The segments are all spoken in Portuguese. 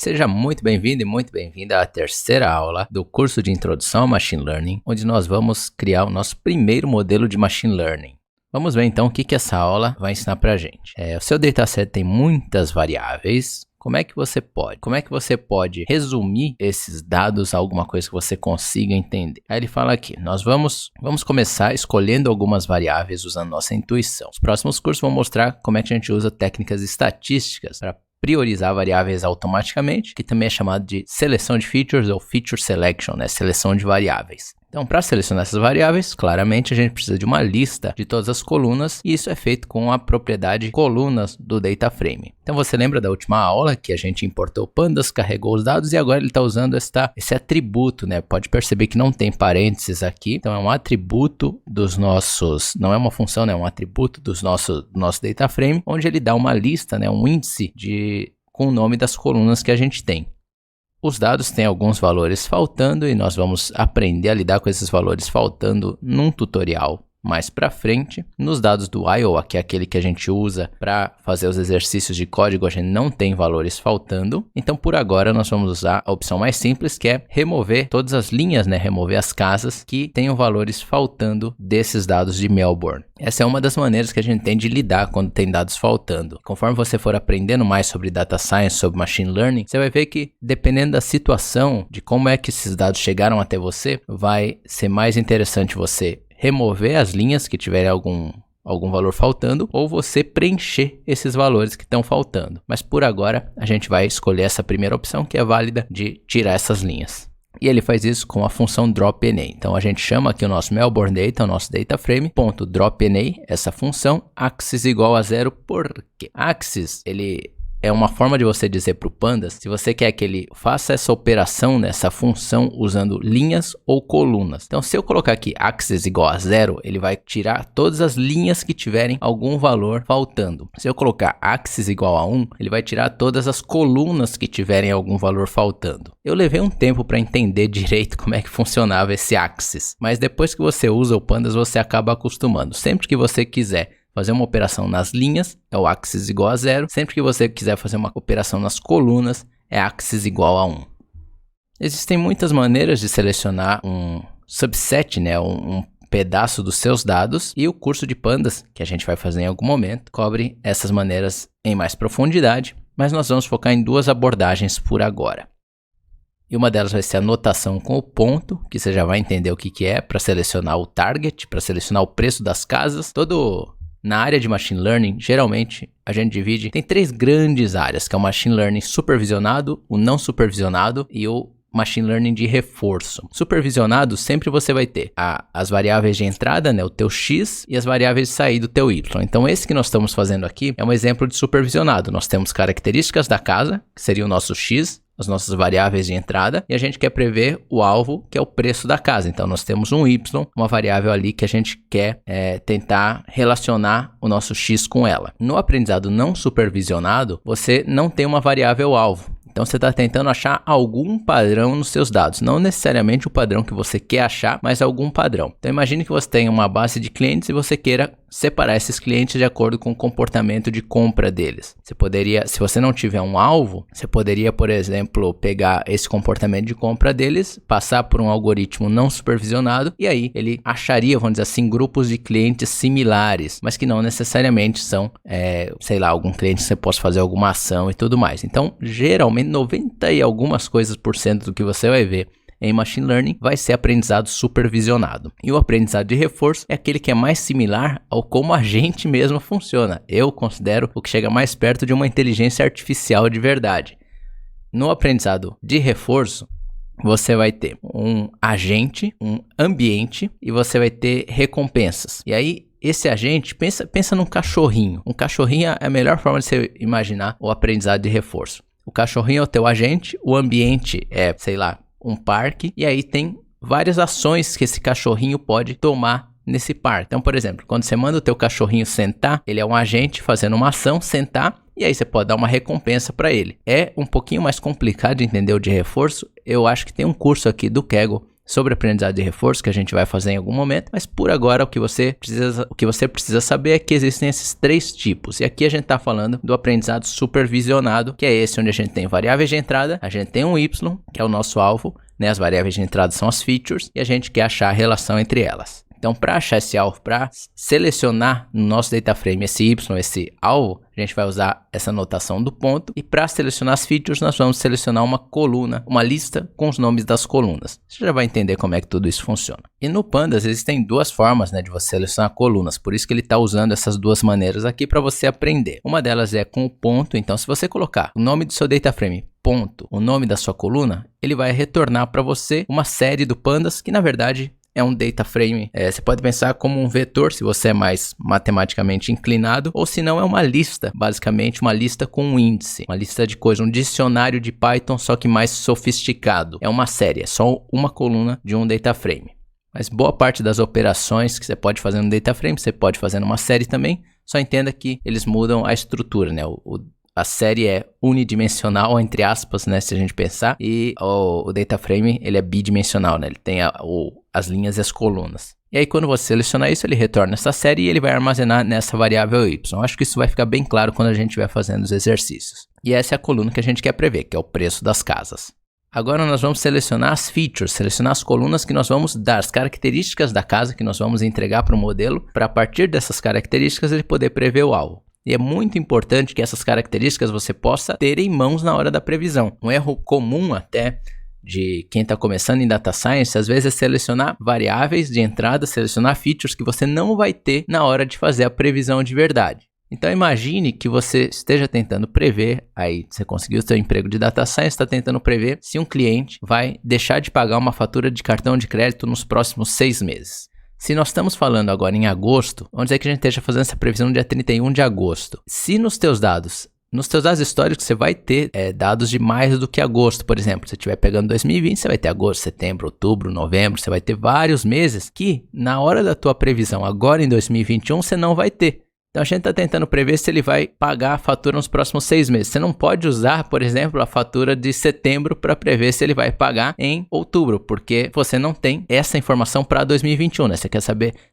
Seja muito bem-vindo e muito bem-vinda à terceira aula do curso de Introdução ao Machine Learning, onde nós vamos criar o nosso primeiro modelo de Machine Learning. Vamos ver então o que essa aula vai ensinar pra gente. O seu dataset tem muitas variáveis. Como é que você pode resumir esses dados a alguma coisa que você consiga entender? Aí ele fala aqui, nós vamos começar escolhendo algumas variáveis usando nossa intuição. Os próximos cursos vão mostrar como é que a gente usa técnicas estatísticas para priorizar variáveis automaticamente, que também é chamado de seleção de features ou feature selection, né? Seleção de variáveis. Então, para selecionar essas variáveis, claramente a gente precisa de uma lista de todas as colunas e isso é feito com a propriedade colunas do data frame. Então, você lembra da última aula que a gente importou pandas, carregou os dados e agora ele está usando esse atributo, né? Pode perceber que não tem parênteses aqui. Então, é um atributo dos nossos, não é uma função, né? É um atributo do nosso data frame, onde ele dá uma lista, né? Um índice com o nome das colunas que a gente tem. Os dados têm alguns valores faltando e nós vamos aprender a lidar com esses valores faltando num tutorial mais para frente. Nos dados do Iowa, que é aquele que a gente usa para fazer os exercícios de código, a gente não tem valores faltando. Então, por agora, nós vamos usar a opção mais simples, que é remover todas as linhas, né? Remover as casas que tenham valores faltando desses dados de Melbourne. Essa é uma das maneiras que a gente tem de lidar quando tem dados faltando. Conforme você for aprendendo mais sobre Data Science, sobre Machine Learning, você vai ver que, dependendo da situação, de como é que esses dados chegaram até você, vai ser mais interessante você remover as linhas que tiverem algum valor faltando ou você preencher esses valores que estão faltando. Mas por agora a gente vai escolher essa primeira opção que é válida de tirar essas linhas. E ele faz isso com a função dropNA. Então a gente chama aqui o nosso Melbourne Data, o nosso data frame, .dropNA, essa função, axis igual a 0, porque axis ele é uma forma de você dizer para o Pandas se você quer que ele faça essa operação, nessa função, usando linhas ou colunas. Então, se eu colocar aqui axis igual a 0, ele vai tirar todas as linhas que tiverem algum valor faltando. Se eu colocar axis igual a 1, ele vai tirar todas as colunas que tiverem algum valor faltando. Eu levei um tempo para entender direito como é que funcionava esse axis, mas depois que você usa o Pandas, você acaba acostumando. Sempre que você quiser fazer uma operação nas linhas, é o axis igual a 0. Sempre que você quiser fazer uma operação nas colunas, é axis igual a 1. Existem muitas maneiras de selecionar um subset, né? Um pedaço dos seus dados, e o curso de Pandas, que a gente vai fazer em algum momento, cobre essas maneiras em mais profundidade, mas nós vamos focar em duas abordagens por agora. E uma delas vai ser a notação com o ponto, que você já vai entender o que é, para selecionar o target, para selecionar o preço das casas. Na área de Machine Learning, geralmente, a gente divide, tem 3 grandes áreas, que é o Machine Learning supervisionado, o não supervisionado e o Machine Learning de reforço. Supervisionado, sempre você vai ter as variáveis de entrada, né, o teu X, e as variáveis de saída, o teu Y. Então, esse que nós estamos fazendo aqui é um exemplo de supervisionado. Nós temos características da casa, que seria o nosso X, as nossas variáveis de entrada, e a gente quer prever o alvo, que é o preço da casa. Então, nós temos um Y, uma variável ali que a gente quer tentar relacionar o nosso X com ela. No aprendizado não supervisionado, você não tem uma variável alvo. Então, você está tentando achar algum padrão nos seus dados. Não necessariamente o padrão que você quer achar, mas algum padrão. Então, imagine que você tem uma base de clientes e você queira separar esses clientes de acordo com o comportamento de compra deles. Você poderia, se você não tiver um alvo, você poderia, por exemplo, pegar esse comportamento de compra deles, passar por um algoritmo não supervisionado e aí ele acharia, vamos dizer assim, grupos de clientes similares, mas que não necessariamente são, algum cliente que você possa fazer alguma ação e tudo mais. Então, geralmente, 90 e algumas coisas por cento do que você vai ver em Machine Learning vai ser aprendizado supervisionado. E o aprendizado de reforço é aquele que é mais similar ao como a gente mesmo funciona. Eu considero o que chega mais perto de uma inteligência artificial de verdade. No aprendizado de reforço, você vai ter um agente, um ambiente e você vai ter recompensas. E aí, esse agente, pensa num cachorrinho. Um cachorrinho é a melhor forma de você imaginar o aprendizado de reforço. O cachorrinho é o teu agente, o ambiente é, um parque, e aí tem várias ações que esse cachorrinho pode tomar nesse parque. Então, por exemplo, quando você manda o teu cachorrinho sentar, ele é um agente fazendo uma ação, sentar, e aí você pode dar uma recompensa para ele. É um pouquinho mais complicado de entender o de reforço. Eu acho que tem um curso aqui do Kaggle sobre aprendizado de reforço que a gente vai fazer em algum momento, mas por agora o que você precisa saber é que existem esses 3 tipos. E aqui a gente está falando do aprendizado supervisionado, que é esse onde a gente tem variáveis de entrada, a gente tem um y, que é o nosso alvo, né? As variáveis de entrada são as features e a gente quer achar a relação entre elas. Então, para achar esse alvo, para selecionar no nosso data frame esse y, esse alvo, a gente vai usar essa notação do ponto. E para selecionar as features, nós vamos selecionar uma coluna, uma lista com os nomes das colunas. Você já vai entender como é que tudo isso funciona. E no Pandas existem 2 formas, né, de você selecionar colunas. Por isso que ele está usando essas 2 maneiras aqui para você aprender. Uma delas é com o ponto. Então, se você colocar o nome do seu data frame, ponto, o nome da sua coluna, ele vai retornar para você uma série do Pandas que, na verdade, é um data frame, você pode pensar como um vetor, se você é mais matematicamente inclinado, ou se não é uma lista, basicamente uma lista com um índice, uma lista de coisas, um dicionário de Python, só que mais sofisticado. É uma série, é só uma coluna de um data frame. Mas boa parte das operações que você pode fazer no data frame, você pode fazer numa série também, só entenda que eles mudam a estrutura, né? A série é unidimensional, entre aspas, né, se a gente pensar, e o data frame ele é bidimensional, né, ele tem as linhas e as colunas. E aí quando você selecionar isso, ele retorna essa série e ele vai armazenar nessa variável y. Acho que isso vai ficar bem claro quando a gente estiver fazendo os exercícios. E essa é a coluna que a gente quer prever, que é o preço das casas. Agora nós vamos selecionar as features, selecionar as colunas que nós vamos dar, as características da casa que nós vamos entregar para o modelo, para a partir dessas características ele poder prever o alvo. E é muito importante que essas características você possa ter em mãos na hora da previsão. Um erro comum até de quem está começando em Data Science, às vezes é selecionar variáveis de entrada, selecionar features que você não vai ter na hora de fazer a previsão de verdade. Então imagine que você esteja tentando prever, aí você conseguiu o seu emprego de Data Science, está tentando prever se um cliente vai deixar de pagar uma fatura de cartão de crédito nos próximos 6 meses. Se nós estamos falando agora em agosto, vamos dizer que a gente esteja fazendo essa previsão no dia 31 de agosto. Se nos teus dados históricos você vai ter dados de mais do que agosto, por exemplo. Se você estiver pegando 2020, você vai ter agosto, setembro, outubro, novembro, você vai ter vários meses que na hora da tua previsão, agora em 2021, você não vai ter. Então a gente está tentando prever se ele vai pagar a fatura nos próximos 6 meses. Você não pode usar, por exemplo, a fatura de setembro para prever se ele vai pagar em outubro, porque você não tem essa informação para 2021, né? Se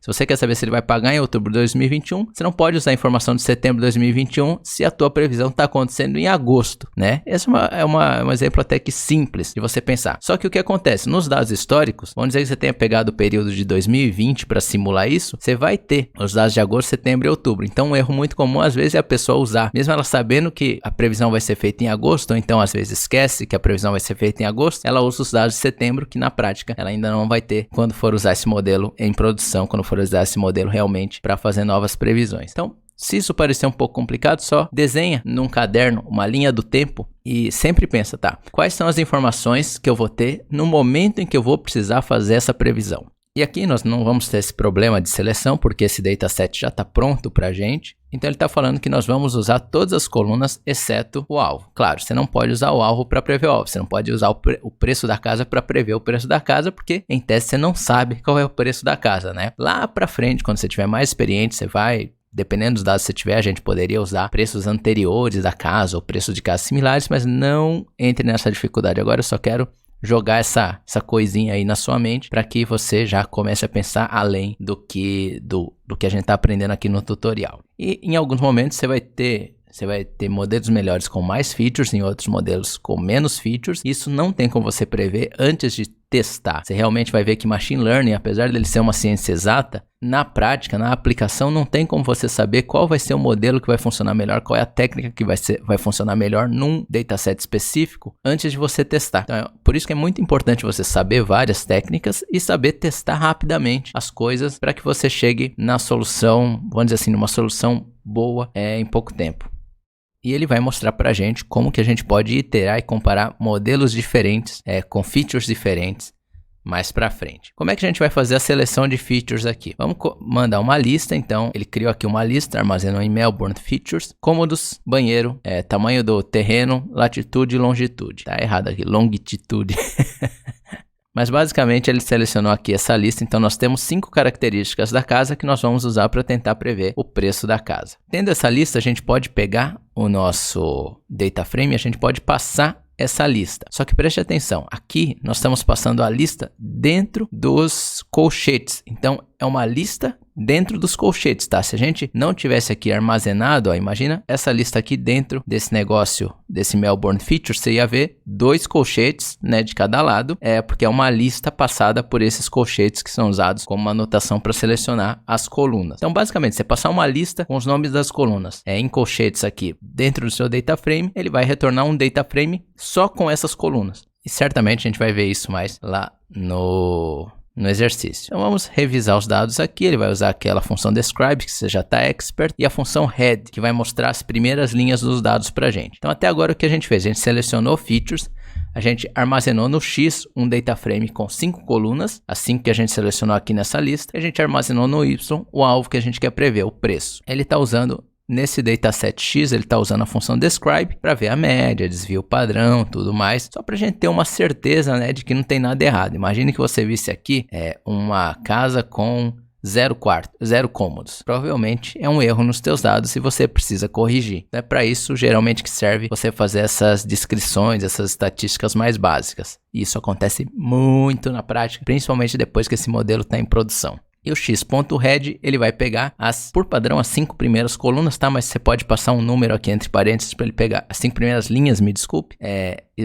você quer saber se ele vai pagar em outubro de 2021, você não pode usar a informação de setembro de 2021 se a tua previsão está acontecendo em agosto, né? Esse é um exemplo até que simples de você pensar. Só que o que acontece? Nos dados históricos, vamos dizer que você tenha pegado o período de 2020 para simular isso, você vai ter os dados de agosto, setembro e outubro. Então, um erro muito comum, às vezes, é a pessoa usar, mesmo ela sabendo que a previsão vai ser feita em agosto, ou então, às vezes, esquece que a previsão vai ser feita em agosto, ela usa os dados de setembro, que na prática, ela ainda não vai ter quando for usar esse modelo em produção, quando for usar esse modelo realmente para fazer novas previsões. Então, se isso parecer um pouco complicado, só desenha num caderno uma linha do tempo e sempre pensa, tá, quais são as informações que eu vou ter no momento em que eu vou precisar fazer essa previsão? E aqui nós não vamos ter esse problema de seleção, porque esse dataset já está pronto para a gente. Então ele está falando que nós vamos usar todas as colunas, exceto o alvo. Claro, você não pode usar o alvo para prever o alvo. Você não pode usar o preço da casa para prever o preço da casa, porque em tese você não sabe qual é o preço da casa, né? Lá para frente, quando você tiver mais experiente, você vai... Dependendo dos dados que você tiver, a gente poderia usar preços anteriores da casa ou preços de casas similares, mas não entre nessa dificuldade. Agora eu só quero jogar essa coisinha aí na sua mente para que você já comece a pensar além do que a gente está aprendendo aqui no tutorial. E em alguns momentos você vai ter modelos melhores com mais features, em outros modelos com menos features. Isso não tem como você prever antes de testar. Você realmente vai ver que Machine Learning, apesar dele ser uma ciência exata, na prática, na aplicação, não tem como você saber qual vai ser o modelo que vai funcionar melhor, qual é a técnica que vai funcionar melhor num dataset específico antes de você testar. Então, por isso que é muito importante você saber várias técnicas e saber testar rapidamente as coisas para que você chegue na solução, vamos dizer assim, numa solução boa em pouco tempo. E ele vai mostrar para a gente como que a gente pode iterar e comparar modelos diferentes, com features diferentes, mais para frente. Como é que a gente vai fazer a seleção de features aqui? Vamos mandar uma lista, então ele criou aqui uma lista, armazenou em Melbourne Features, cômodos, banheiro, tamanho do terreno, latitude e longitude. Tá errado aqui, longitude. Mas basicamente ele selecionou aqui essa lista, então nós temos 5 características da casa que nós vamos usar para tentar prever o preço da casa. Tendo essa lista, a gente pode pegar o nosso data frame, a gente pode passar essa lista. Só que preste atenção, aqui nós estamos passando a lista dentro dos colchetes. Então, é uma lista dentro dos colchetes, tá? Se a gente não tivesse aqui armazenado, ó, imagina essa lista aqui dentro desse negócio, desse Melbourne Features, você ia ver 2 colchetes, né, de cada lado, porque é uma lista passada por esses colchetes que são usados como uma anotação para selecionar as colunas. Então, basicamente, você passar uma lista com os nomes das colunas em colchetes aqui dentro do seu data frame, ele vai retornar um data frame só com essas colunas. E certamente a gente vai ver isso mais lá no exercício. Então vamos revisar os dados aqui. Ele vai usar aquela função describe, que você já está expert, e a função head, que vai mostrar as primeiras linhas dos dados para a gente. Então até agora o que a gente fez? A gente selecionou features, a gente armazenou no X um data frame com 5 colunas, assim que a gente selecionou aqui nessa lista, e a gente armazenou no Y o alvo que a gente quer prever, o preço. Ele está usando nesse dataset X, ele está usando a função describe para ver a média, desvio padrão, tudo mais, só para a gente ter uma certeza, né, de que não tem nada errado. Imagine que você visse aqui uma casa com 0 cômodos. Provavelmente é um erro nos teus dados e você precisa corrigir. É para isso, geralmente, que serve você fazer essas descrições, essas estatísticas mais básicas. E isso acontece muito na prática, principalmente depois que esse modelo está em produção. E o x.head, ele vai pegar por padrão, as 5 primeiras colunas, tá? Mas você pode passar um número aqui entre parênteses para ele pegar as 5 primeiras linhas, me desculpe.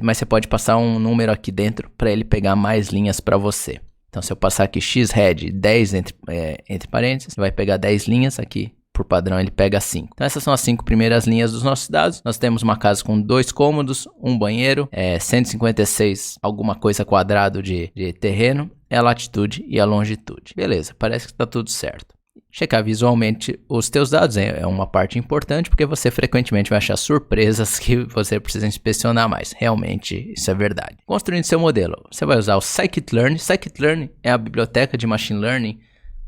Mas você pode passar um número aqui dentro para ele pegar mais linhas para você. Então, se eu passar aqui xhead 10 entre parênteses, vai pegar 10 linhas aqui. Por padrão, ele pega 5. Então, essas são as 5 primeiras linhas dos nossos dados. Nós temos uma casa com 2 cômodos, um banheiro, 156 alguma coisa quadrado de terreno, é a latitude e a longitude. Beleza, parece que está tudo certo. Checar visualmente os teus dados é uma parte importante, porque você frequentemente vai achar surpresas que você precisa inspecionar mais. Realmente, isso é verdade. Construindo seu modelo, você vai usar o Scikit-learn. Scikit-learn é a biblioteca de Machine Learning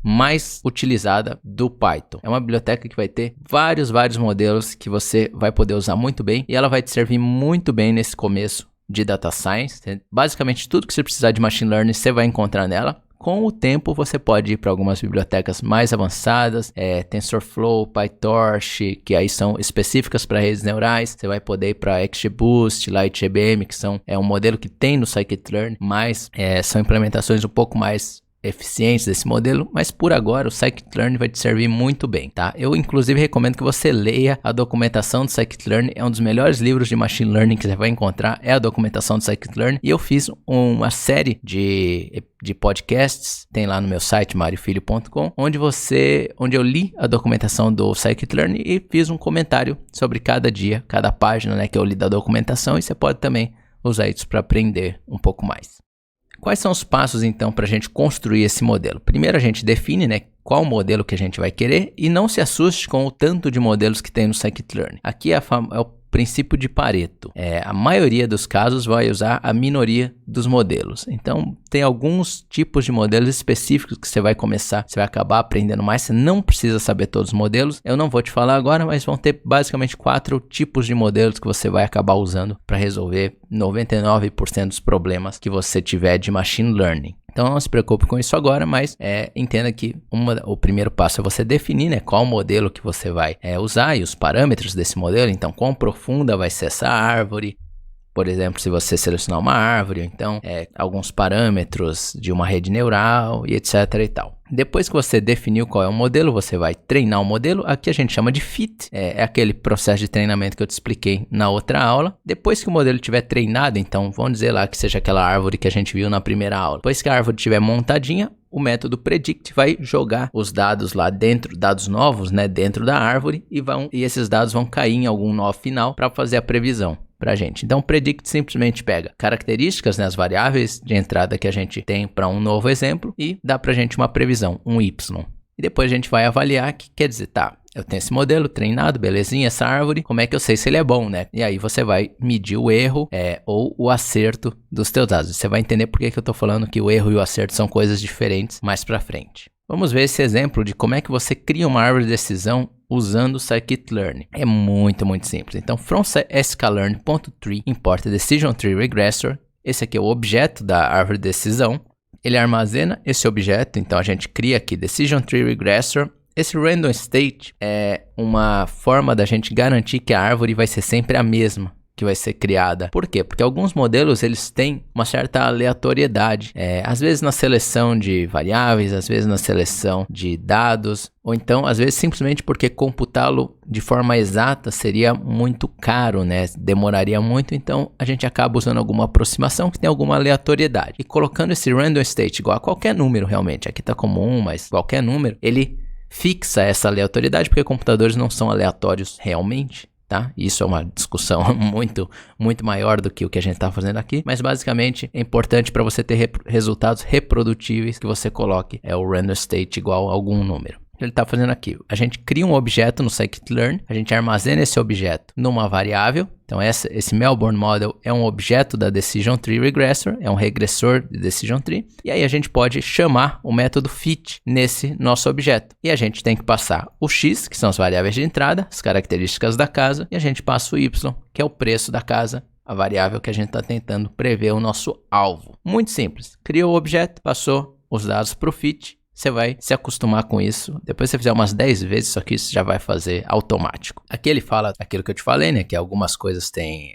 mais utilizada do Python. É uma biblioteca que vai ter vários modelos que você vai poder usar muito bem, e ela vai te servir muito bem nesse começo de Data Science. Basicamente tudo que você precisar de Machine Learning você vai encontrar nela. Com o tempo você pode ir para algumas bibliotecas mais avançadas, TensorFlow, PyTorch, que aí são específicas para redes neurais. Você vai poder ir para XGBoost, LightGBM, que é um modelo que tem no Scikit-learn, mas são implementações um pouco mais eficientes desse modelo, mas por agora o Scikit-learn vai te servir muito bem, tá? Eu inclusive recomendo que você leia a documentação do Scikit-learn, é um dos melhores livros de Machine Learning que você vai encontrar, é a documentação do Scikit-learn, e eu fiz uma série de podcasts, tem lá no meu site mariofilho.com, onde eu li a documentação do Scikit-learn e fiz um comentário sobre cada dia, cada página, né, que eu li da documentação, e você pode também usar isso para aprender um pouco mais. Quais são os passos, então, para a gente construir esse modelo? Primeiro, a gente define, né, qual modelo que a gente vai querer, e não se assuste com o tanto de modelos que tem no Scikit-learn. Aqui é o princípio de Pareto. A maioria dos casos vai usar a minoria dos modelos. Então, tem alguns tipos de modelos específicos que você vai acabar aprendendo mais. Você não precisa saber todos os modelos. Eu não vou te falar agora, mas vão ter basicamente 4 tipos de modelos que você vai acabar usando para resolver 99% dos problemas que você tiver de Machine Learning. Então não se preocupe com isso agora, mas entenda que o primeiro passo é você definir, né, qual modelo que você vai usar e os parâmetros desse modelo. Então, quão profunda vai ser essa árvore. Por exemplo, se você selecionar uma árvore, então alguns parâmetros de uma rede neural e etc e tal. Depois que você definiu qual é o modelo, você vai treinar o modelo. Aqui a gente chama de fit, é aquele processo de treinamento que eu te expliquei na outra aula. Depois que o modelo estiver treinado, então vamos dizer lá que seja aquela árvore que a gente viu na primeira aula. Depois que a árvore estiver montadinha, o método predict vai jogar os dados lá dentro, dados novos, né, dentro da árvore, e esses dados vão cair em algum nó final para fazer a previsão pra gente. Então, o predict simplesmente pega características, né, as variáveis de entrada que a gente tem para um novo exemplo, e dá pra gente uma previsão, um y. E depois a gente vai avaliar, que quer dizer, tá, eu tenho esse modelo treinado, belezinha, essa árvore, como é que eu sei se ele é bom, né? E aí você vai medir o erro ou o acerto dos teus dados. Você vai entender por que eu tô falando que o erro e o acerto são coisas diferentes mais pra frente. Vamos ver esse exemplo de como é que você cria uma árvore de decisão usando o Scikit-learn. É muito simples. Então, from sklearn.tree importa decision tree regressor. Esse aqui é o objeto da árvore de decisão. Ele armazena esse objeto, então a gente cria aqui decision tree regressor. Esse random state é uma forma da gente garantir que a árvore vai ser sempre a mesma, que vai ser criada. Por quê? Porque alguns modelos eles têm uma certa aleatoriedade. Às vezes na seleção de variáveis, às vezes na seleção de dados, ou então às vezes simplesmente porque computá-lo de forma exata seria muito caro, né? Demoraria muito, então a gente acaba usando alguma aproximação que tem alguma aleatoriedade. E colocando esse random state igual a qualquer número realmente, aqui está como 1, mas qualquer número, ele fixa essa aleatoriedade porque computadores não são aleatórios realmente. Tá? Isso é uma discussão muito maior do que o que a gente está fazendo aqui, mas basicamente é importante para você ter resultados reprodutíveis que você coloque o random state igual a algum número. Ele está fazendo aqui, a gente cria um objeto no scikit-learn, a gente armazena esse objeto numa variável, então esse Melbourne Model é um objeto da Decision Tree Regressor, é um regressor de Decision Tree, e aí a gente pode chamar o método fit nesse nosso objeto, e a gente tem que passar o x, que são as variáveis de entrada, as características da casa, e a gente passa o y, que é o preço da casa, a variável que a gente está tentando prever o nosso alvo. Muito simples, criou o objeto, passou os dados para o fit, você vai se acostumar com isso. Depois você fizer umas 10 vezes, só que isso já vai fazer automático. Aqui ele fala aquilo que eu te falei, né? Que algumas coisas têm...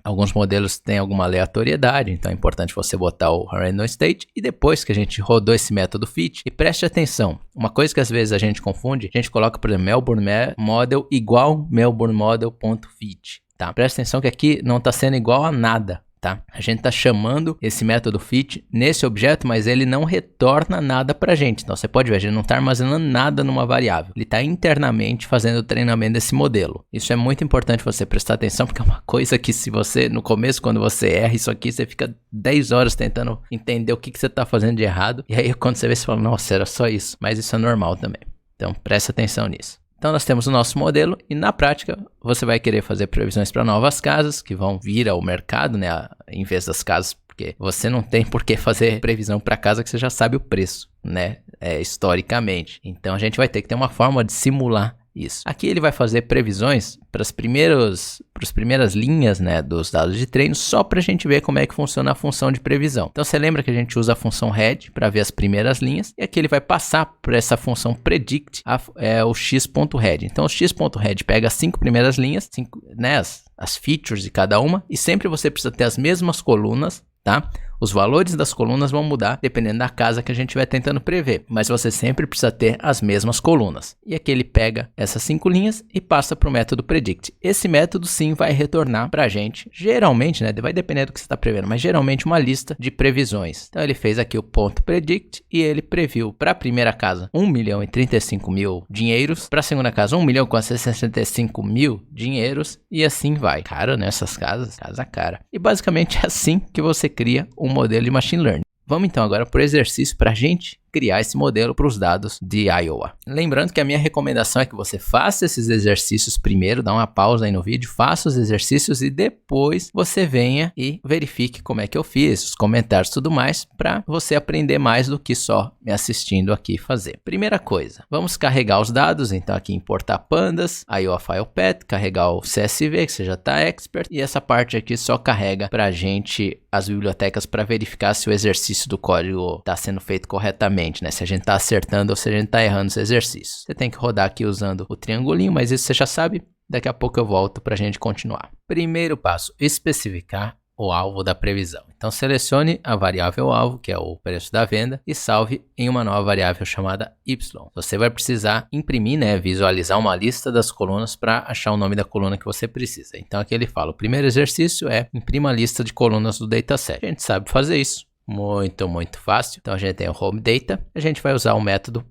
alguns modelos têm alguma aleatoriedade. Então é importante você botar o random state. E depois que a gente rodou esse método fit, e preste atenção. Uma coisa que às vezes a gente confunde, a gente coloca, por exemplo, Melbourne Model igual Melbourne Model.fit. Tá? Presta atenção que aqui não está sendo igual a nada. Tá? A gente está chamando esse método fit nesse objeto, mas ele não retorna nada para a gente. Então você pode ver, a gente não está armazenando nada numa variável. Ele está internamente fazendo o treinamento desse modelo. Isso é muito importante você prestar atenção, porque é uma coisa que se você, no começo, quando você erra isso aqui, você fica 10 horas tentando entender o que você está fazendo de errado. E aí quando você vê, você fala, nossa, era só isso. Mas isso é normal também. Então presta atenção nisso. Então nós temos o nosso modelo e na prática você vai querer fazer previsões para novas casas que vão vir ao mercado, né, em vez das casas, porque você não tem por que fazer previsão para casa que você já sabe o preço, né, historicamente. Então a gente vai ter que ter uma forma de simular isso. Aqui ele vai fazer previsões para as primeiras linhas, né, dos dados de treino, só para a gente ver como é que funciona a função de previsão. Então você lembra que a gente usa a função head para ver as primeiras linhas, e aqui ele vai passar para essa função predict o x.head. Então o x.head pega as 5 primeiras linhas, né, as features de cada uma, e sempre você precisa ter as mesmas colunas, tá? Os valores das colunas vão mudar dependendo da casa que a gente vai tentando prever, mas você sempre precisa ter as mesmas colunas. E aqui ele pega essas 5 linhas e passa para o método predict. Esse método sim vai retornar para a gente, geralmente, né, vai depender do que você está prevendo, mas geralmente uma lista de previsões. Então ele fez aqui o ponto predict e ele previu para a primeira casa 1.035.000 dinheiros, para a segunda casa 1.465.000 dinheiros e assim vai. Cara, nessas casas, casa cara. E basicamente é assim que você cria um modelo de machine learning. Vamos então agora para o exercício para a gente criar esse modelo para os dados de Iowa. Lembrando que a minha recomendação é que você faça esses exercícios primeiro, dá uma pausa aí no vídeo, faça os exercícios e depois você venha e verifique como é que eu fiz, os comentários e tudo mais, para você aprender mais do que só me assistindo aqui fazer. Primeira coisa, vamos carregar os dados, então aqui importar pandas, Iowa File Path, carregar o CSV, que você já está expert, e essa parte aqui só carrega para a gente as bibliotecas para verificar se o exercício do código está sendo feito corretamente. Né? Se a gente está acertando ou se a gente está errando os exercícios. Você tem que rodar aqui usando o triangulinho, mas isso você já sabe. Daqui a pouco eu volto para a gente continuar. Primeiro passo, especificar o alvo da previsão. Então selecione a variável alvo, que é o preço da venda, e salve em uma nova variável chamada y. Você vai precisar imprimir, né, visualizar uma lista das colunas para achar o nome da coluna que você precisa. Então aqui ele fala, o primeiro exercício é imprima a lista de colunas do dataset. A gente sabe fazer isso. Muito fácil. Então a gente tem o home data, a gente vai usar o método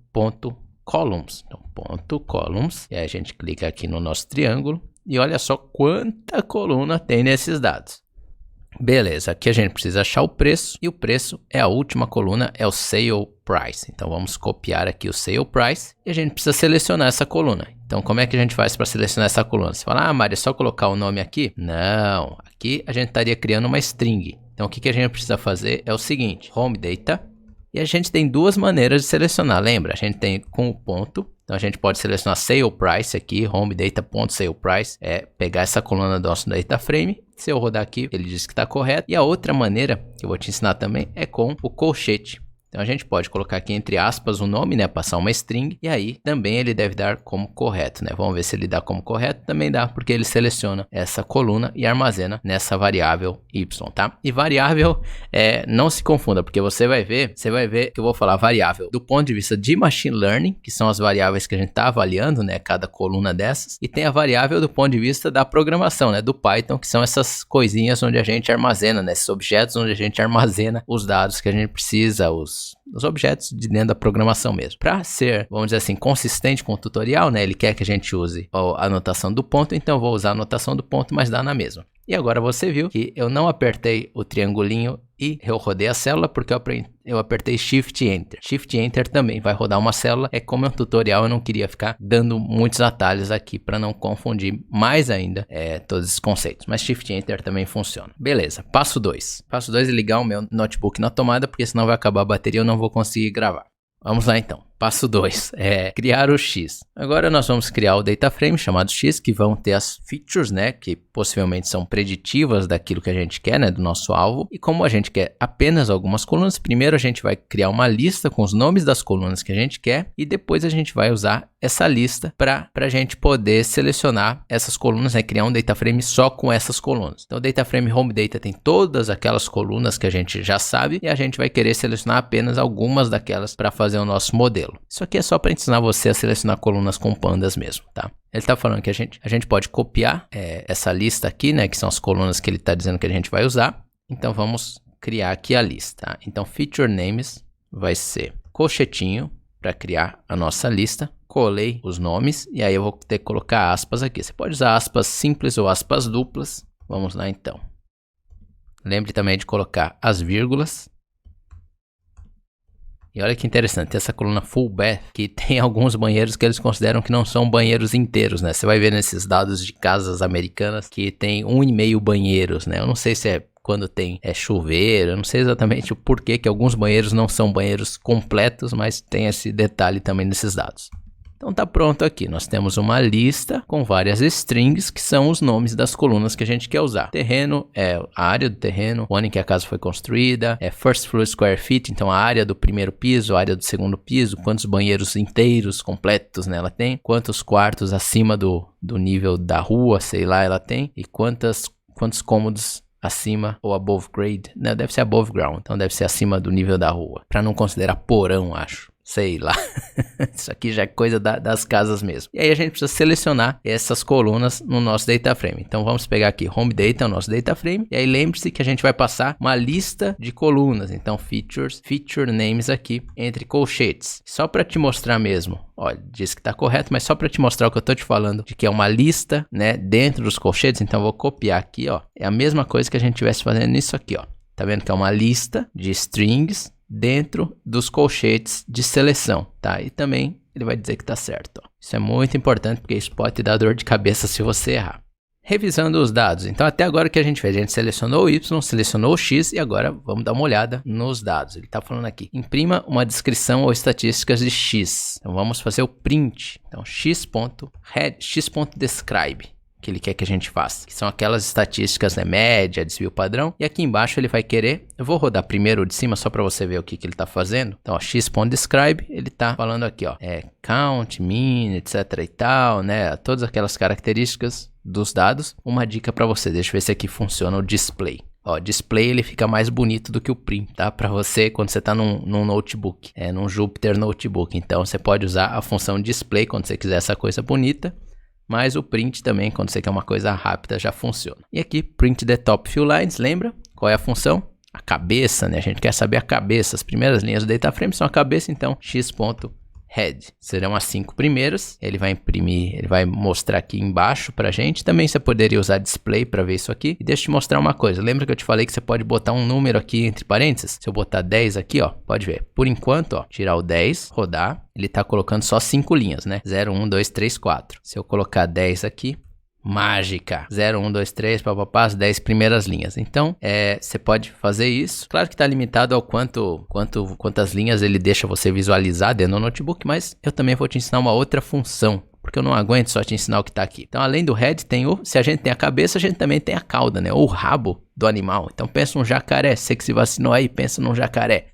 .columns. Então .columns, e aí a gente clica aqui no nosso triângulo e olha só quanta coluna tem nesses dados. Beleza, aqui a gente precisa achar o preço e o preço é a última coluna, é o sale price. Então vamos copiar aqui o sale price e a gente precisa selecionar essa coluna. Então como é que a gente faz para selecionar essa coluna? Você fala, Mário, é só colocar o nome aqui? Não, aqui a gente estaria criando uma string. Então o que a gente precisa fazer é o seguinte, home data, e a gente tem duas maneiras de selecionar, lembra? A gente tem com o ponto, então a gente pode selecionar sale price aqui, home data.sale price, é pegar essa coluna do nosso data frame, se eu rodar aqui ele diz que está correto, e a outra maneira que eu vou te ensinar também é com o colchete. Então a gente pode colocar aqui entre aspas o nome, né, passar uma string, e aí também ele deve dar como correto, né? Vamos ver se ele dá como correto, também dá, porque ele seleciona essa coluna e armazena nessa variável y, tá? E variável, não se confunda, porque você vai ver que eu vou falar variável do ponto de vista de machine learning, que são as variáveis que a gente está avaliando, né, cada coluna dessas, e tem a variável do ponto de vista da programação, né, do Python, que são essas coisinhas onde a gente armazena, né, esses objetos onde a gente armazena os dados que a gente precisa, os objetos de dentro da programação mesmo. Para ser, vamos dizer assim, consistente com o tutorial, né, ele quer que a gente use a anotação do ponto, então eu vou usar a anotação do ponto, mas dá na mesma. E agora você viu que eu não apertei o triangulinho e eu rodei a célula porque eu apertei Shift Enter. Shift Enter também vai rodar uma célula. É como é um tutorial, eu não queria ficar dando muitos atalhos aqui para não confundir mais ainda todos esses conceitos. Mas Shift Enter também funciona. Beleza, passo 2. Passo 2 é ligar o meu notebook na tomada, porque senão vai acabar a bateria e eu não vou conseguir gravar. Vamos lá então. Passo 2 é criar o X. Agora nós vamos criar o data frame chamado X, que vão ter as features, né, que possivelmente são preditivas daquilo que a gente quer, né, do nosso alvo. E como a gente quer apenas algumas colunas, primeiro a gente vai criar uma lista com os nomes das colunas que a gente quer e depois a gente vai usar essa lista para a gente poder selecionar essas colunas, né, criar um data frame só com essas colunas. Então o data frame home data tem todas aquelas colunas que a gente já sabe e a gente vai querer selecionar apenas algumas daquelas para fazer o nosso modelo. Isso aqui é só para ensinar você a selecionar colunas com pandas mesmo, tá? Ele está falando que a gente pode copiar essa lista aqui, né? Que são as colunas que ele está dizendo que a gente vai usar. Então vamos criar aqui a lista, tá? Então feature names vai ser colchetinho para criar a nossa lista. Colei os nomes e aí eu vou ter que colocar aspas aqui. Você pode usar aspas simples ou aspas duplas. Vamos lá então. Lembre também de colocar as vírgulas. E olha que interessante, essa coluna full bath, que tem alguns banheiros que eles consideram que não são banheiros inteiros, né? Você vai ver nesses dados de casas americanas que tem 1,5 banheiros, né? Eu não sei se é quando tem chuveiro, eu não sei exatamente o porquê que alguns banheiros não são banheiros completos, mas tem esse detalhe também nesses dados. Então tá pronto aqui, nós temos uma lista com várias strings que são os nomes das colunas que a gente quer usar. Terreno é a área do terreno, o ano em que a casa foi construída, first floor square feet, então a área do primeiro piso, a área do segundo piso, quantos banheiros inteiros, completos, né, ela tem, quantos quartos acima do nível da rua, sei lá, ela tem, e quantos cômodos acima ou above grade, né, deve ser above ground, então deve ser acima do nível da rua, para não considerar porão, acho. Sei lá, isso aqui já é coisa das casas mesmo. E aí a gente precisa selecionar essas colunas no nosso data frame. Então vamos pegar aqui home data, o nosso data frame. E aí lembre-se que a gente vai passar uma lista de colunas. Então feature names aqui entre colchetes. Só para te mostrar mesmo, olha, diz que está correto, mas só para te mostrar o que eu estou te falando, de que é uma lista, né, dentro dos colchetes. Então eu vou copiar aqui, ó. É a mesma coisa que a gente estivesse fazendo nisso aqui, ó. Tá vendo que é uma lista de strings dentro dos colchetes de seleção, tá? E também ele vai dizer que tá certo, ó. Isso é muito importante porque isso pode te dar dor de cabeça se você errar. Revisando os dados, então até agora o que a gente fez? A gente selecionou o Y, selecionou o X e agora vamos dar uma olhada nos dados. Ele está falando aqui, imprima uma descrição ou estatísticas de X. Então vamos fazer o print. Então x.head, x.describe. Que ele quer que a gente faça, que são aquelas estatísticas, né, média, desvio padrão, e aqui embaixo ele vai querer, eu vou rodar primeiro o de cima só para você ver o que ele está fazendo. Então, ó, x.describe, ele está falando aqui, ó, count, mean, etc e tal, né, todas aquelas características dos dados. Uma dica para você, deixa eu ver se aqui funciona o display. Ó, display ele fica mais bonito do que o print, tá? Para você quando você tá num notebook, num Jupyter Notebook. Então, você pode usar a função display quando você quiser essa coisa bonita. Mas o print também, quando você quer uma coisa rápida, já funciona. E aqui, print the top few lines, lembra? Qual é a função? A cabeça, né? A gente quer saber a cabeça. As primeiras linhas do data frame são a cabeça, então x.head. Serão as 5 primeiras. Ele vai imprimir, ele vai mostrar aqui embaixo pra gente. Também você poderia usar display para ver isso aqui. E deixa eu te mostrar uma coisa. Lembra que eu te falei que você pode botar um número aqui entre parênteses? Se eu botar 10 aqui, ó, pode ver. Por enquanto, ó, tirar o 10, rodar. Ele está colocando só 5 linhas, né? 0, 1, 2, 3, 4. Se eu colocar 10 aqui, mágica. 0, 1, 2, 3, papapá, as 10 primeiras linhas. Então, você pode fazer isso. Claro que está limitado ao quantas linhas ele deixa você visualizar dentro do notebook, mas eu também vou te ensinar uma outra função. porque eu não aguento só te ensinar o que está aqui. Então, além do head, se a gente tem a cabeça, a gente também tem a cauda, né? Ou o rabo do animal. Então, pensa num jacaré. Você que se vacinou aí, pensa num jacaré.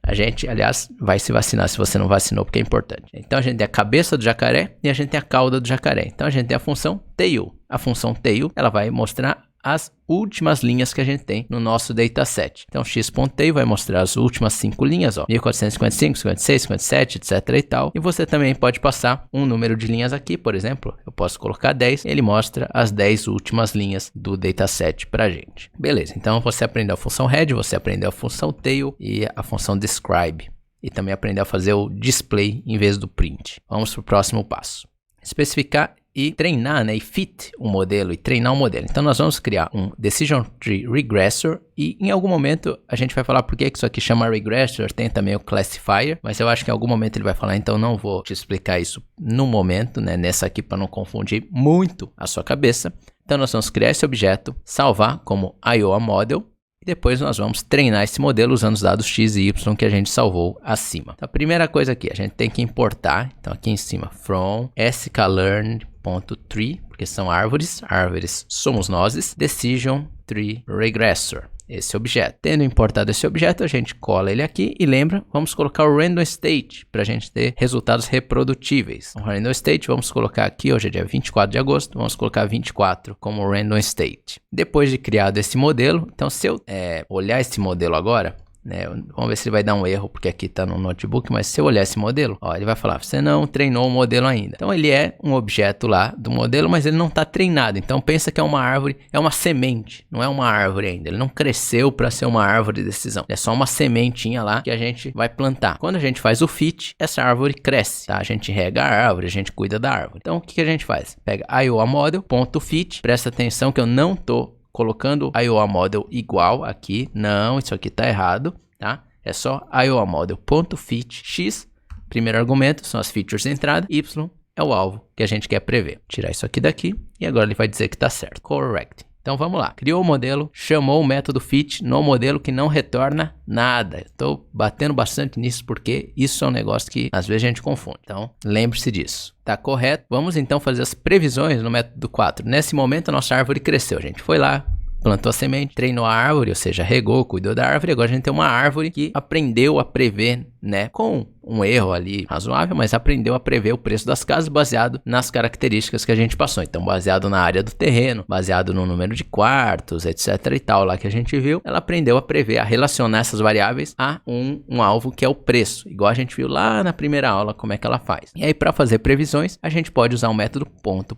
A gente, aliás, vai se vacinar se você não vacinou, porque é importante. Então, a gente tem a cabeça do jacaré e a gente tem a cauda do jacaré. Então, a gente tem a função tail. A função tail, ela vai mostrar as últimas linhas que a gente tem no nosso dataset. Então, x.tail vai mostrar as últimas 5 linhas, ó, 1455, 56, 57, etc e tal. E você também pode passar um número de linhas aqui, por exemplo, eu posso colocar 10, ele mostra as 10 últimas linhas do dataset pra gente. Beleza, então você aprendeu a função head, você aprendeu a função tail e a função describe. E também aprendeu a fazer o display em vez do print. Vamos para o próximo passo. Especificar e treinar, né, e fit o modelo e treinar o modelo. Então nós vamos criar um Decision Tree Regressor e em algum momento a gente vai falar por que isso aqui chama Regressor, tem também o Classifier, mas eu acho que em algum momento ele vai falar, então não vou te explicar isso no momento, né, nessa aqui para não confundir muito a sua cabeça. Então nós vamos criar esse objeto, salvar como Iowa Model, e depois nós vamos treinar esse modelo usando os dados x e y que a gente salvou acima. Então, a primeira coisa aqui, a gente tem que importar, então aqui em cima, from sklearn.tree, porque são árvores somos nós, Decision Tree Regressor, esse objeto. Tendo importado esse objeto, a gente cola ele aqui e lembra, vamos colocar o random state para a gente ter resultados reprodutíveis. O random state, vamos colocar aqui, hoje é dia 24 de agosto, vamos colocar 24 como random state. Depois de criado esse modelo, então se eu olhar esse modelo agora, né, vamos ver se ele vai dar um erro, porque aqui está no notebook, mas se eu olhar esse modelo, ó, ele vai falar, você não treinou o modelo ainda. Então ele é um objeto lá do modelo, mas ele não está treinado. Então pensa que é uma árvore, é uma semente, não é uma árvore ainda. Ele não cresceu para ser uma árvore de decisão. É só uma sementinha lá que a gente vai plantar. Quando a gente faz o fit, essa árvore cresce, tá? A gente rega a árvore, a gente cuida da árvore. Então o que a gente faz? Pega Iowa Model.fit, presta atenção que eu não estou colocando Iowa Model igual aqui, não, isso aqui tá errado, tá? É só Iowa Model.fit x, primeiro argumento são as features de entrada, y é o alvo que a gente quer prever. Tirar isso aqui daqui e agora ele vai dizer que tá certo, correct. Então vamos lá, criou o modelo, chamou o método fit no modelo que não retorna nada. Estou batendo bastante nisso porque isso é um negócio que às vezes a gente confunde. Então lembre-se disso. Tá correto? Vamos então fazer as previsões no método 4. Nesse momento a nossa árvore cresceu. A gente foi lá, plantou a semente, treinou a árvore, ou seja, regou, cuidou da árvore. Agora a gente tem uma árvore que aprendeu a prever, né, com um erro ali razoável, mas aprendeu a prever o preço das casas baseado nas características que a gente passou. Então, baseado na área do terreno, baseado no número de quartos, etc e tal, lá que a gente viu, ela aprendeu a prever, a relacionar essas variáveis a um alvo que é o preço, igual a gente viu lá na primeira aula como é que ela faz. E aí, para fazer previsões, a gente pode usar o método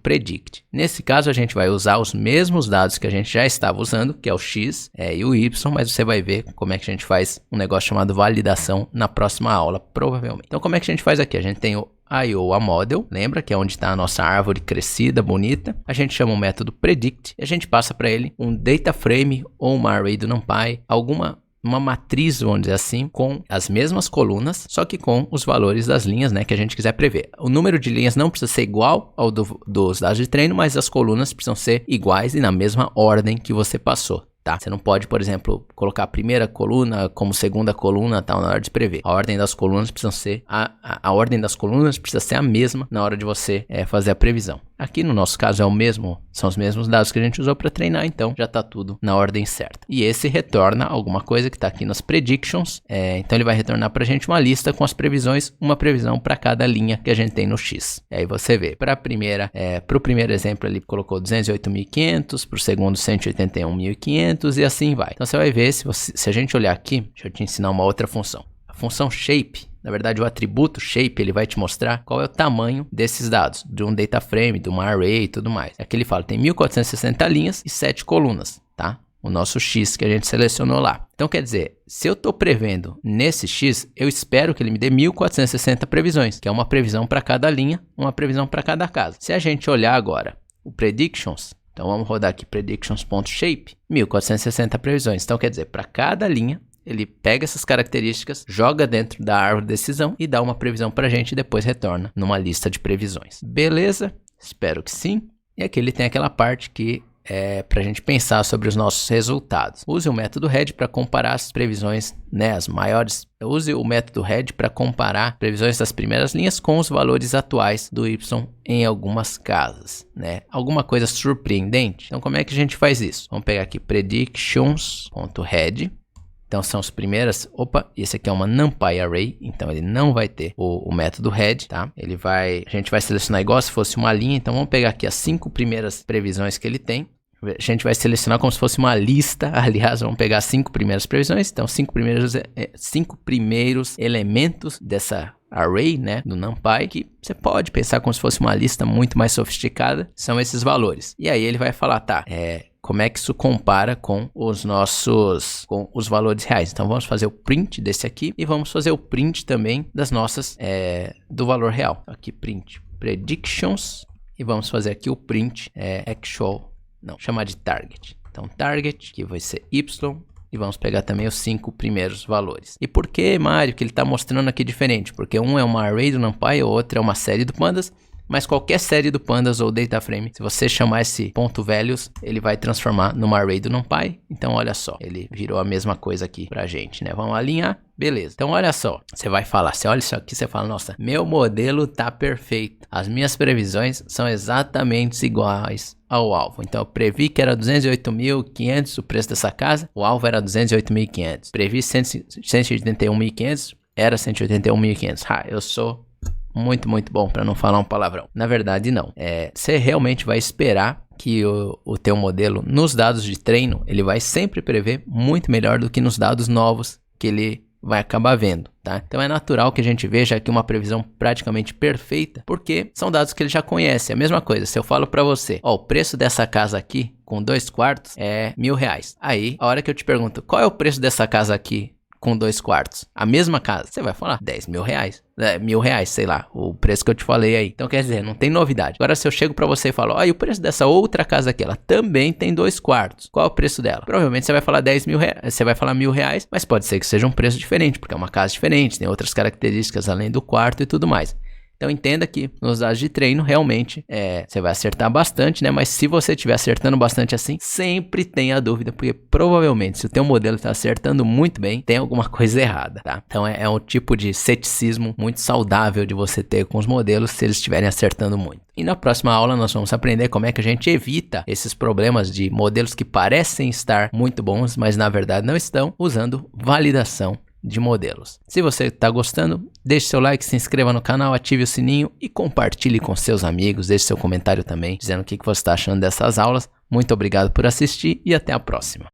.predict. Nesse caso, a gente vai usar os mesmos dados que a gente já estava usando, que é o x e o y, mas você vai ver como é que a gente faz um negócio chamado validação na próxima aula, provavelmente. Então, como é que a gente faz aqui? A gente tem o Iowa Model, lembra que é onde está a nossa árvore crescida, bonita. A gente chama o método predict e a gente passa para ele um data frame ou uma array do NumPy, uma matriz, vamos dizer assim, com as mesmas colunas, só que com os valores das linhas, né, que a gente quiser prever. O número de linhas não precisa ser igual ao dos dados de treino, mas as colunas precisam ser iguais e na mesma ordem que você passou. Tá? Você não pode, por exemplo, colocar a primeira coluna como segunda coluna, tal, na hora de prever. A ordem das colunas precisa ser a ordem das colunas precisa ser a mesma na hora de você fazer a previsão. Aqui no nosso caso são os mesmos dados que a gente usou para treinar, então já está tudo na ordem certa. E esse retorna alguma coisa que está aqui nas predictions, então ele vai retornar para a gente uma lista com as previsões, uma previsão para cada linha que a gente tem no X. E aí você vê, para o primeiro exemplo ele colocou 208.500, para o segundo 181.500 e assim vai. Então você vai ver, se a gente olhar aqui, deixa eu te ensinar uma outra função. A função shape, na verdade o atributo shape, ele vai te mostrar qual é o tamanho desses dados, de um data frame, de uma array e tudo mais. Aqui ele fala, tem 1460 linhas e 7 colunas, tá? O nosso X que a gente selecionou lá. Então quer dizer, se eu estou prevendo nesse X, eu espero que ele me dê 1460 previsões, que é uma previsão para cada linha, uma previsão para cada casa. Se a gente olhar agora o predictions, então vamos rodar aqui predictions.shape, 1460 previsões. Então quer dizer, para cada linha, ele pega essas características, joga dentro da árvore de decisão e dá uma previsão para a gente e depois retorna numa lista de previsões. Beleza? Espero que sim. E aqui ele tem aquela parte que para a gente pensar sobre os nossos resultados. Use o método RED para comparar as previsões, né, as maiores. Use o método RED para comparar previsões das primeiras linhas com os valores atuais do Y em algumas casas, né? Alguma coisa surpreendente? Então, como é que a gente faz isso? Vamos pegar aqui predictions.RED. Então são as primeiras, esse aqui é uma NumPy Array, então ele não vai ter o método RED, tá? A gente vai selecionar igual se fosse uma linha, então vamos pegar aqui as 5 primeiras previsões que ele tem. A gente vai selecionar como se fosse uma lista, aliás, vamos pegar as 5 primeiras previsões, então 5 primeiros elementos dessa array, né, do NumPy, que você pode pensar como se fosse uma lista muito mais sofisticada, são esses valores. E aí ele vai falar, tá, como é que isso compara com os valores reais. Então vamos fazer o print desse aqui e vamos fazer o print também das nossas, do valor real. Aqui print predictions e vamos fazer aqui o print chamar de target. Então target, que vai ser Y, e vamos pegar também os 5 primeiros valores. E por que, Mário, que ele está mostrando aqui diferente? Porque um é uma array do NumPy, o outro é uma série do Pandas. Mas qualquer série do Pandas ou data frame, se você chamar esse ponto values, ele vai transformar numa array do NumPy. Então olha só, ele virou a mesma coisa aqui pra gente, né? Vamos alinhar, beleza. Então olha só, você vai falar, você olha isso aqui, você fala, nossa, meu modelo tá perfeito. As minhas previsões são exatamente iguais ao alvo. Então eu previ que era 208.500 o preço dessa casa, o alvo era 208.500. Previ 181.500, era 181.500. Eu sou muito bom, para não falar um palavrão. Na verdade, não. Você realmente vai esperar que o teu modelo, nos dados de treino, ele vai sempre prever muito melhor do que nos dados novos que ele vai acabar vendo, tá? Então é natural que a gente veja aqui uma previsão praticamente perfeita, porque são dados que ele já conhece. É a mesma coisa, se eu falo para você, o preço dessa casa aqui, com 2 quartos, é R$1.000. Aí, a hora que eu te pergunto, qual é o preço dessa casa aqui com 2 quartos? A mesma casa, você vai falar R$10.000. R$1.000, sei lá, o preço que eu te falei aí. Então quer dizer, não tem novidade. Agora se eu chego pra você e falo, e o preço dessa outra casa aqui, ela também tem 2 quartos. Qual é o preço dela? Provavelmente você vai falar R$10.000, você vai falar R$1.000, mas pode ser que seja um preço diferente, porque é uma casa diferente, tem outras características além do quarto e tudo mais. Então entenda que nos dados de treino realmente você vai acertar bastante, né? Mas se você estiver acertando bastante assim, sempre tenha dúvida, porque provavelmente se o teu modelo está acertando muito bem, tem alguma coisa errada, tá? Então é um tipo de ceticismo muito saudável de você ter com os modelos se eles estiverem acertando muito. E na próxima aula nós vamos aprender como é que a gente evita esses problemas de modelos que parecem estar muito bons, mas na verdade não estão, usando validação de modelos. Se você está gostando, deixe seu like, se inscreva no canal, ative o sininho e compartilhe com seus amigos. Deixe seu comentário também, dizendo o que você está achando dessas aulas. Muito obrigado por assistir e até a próxima.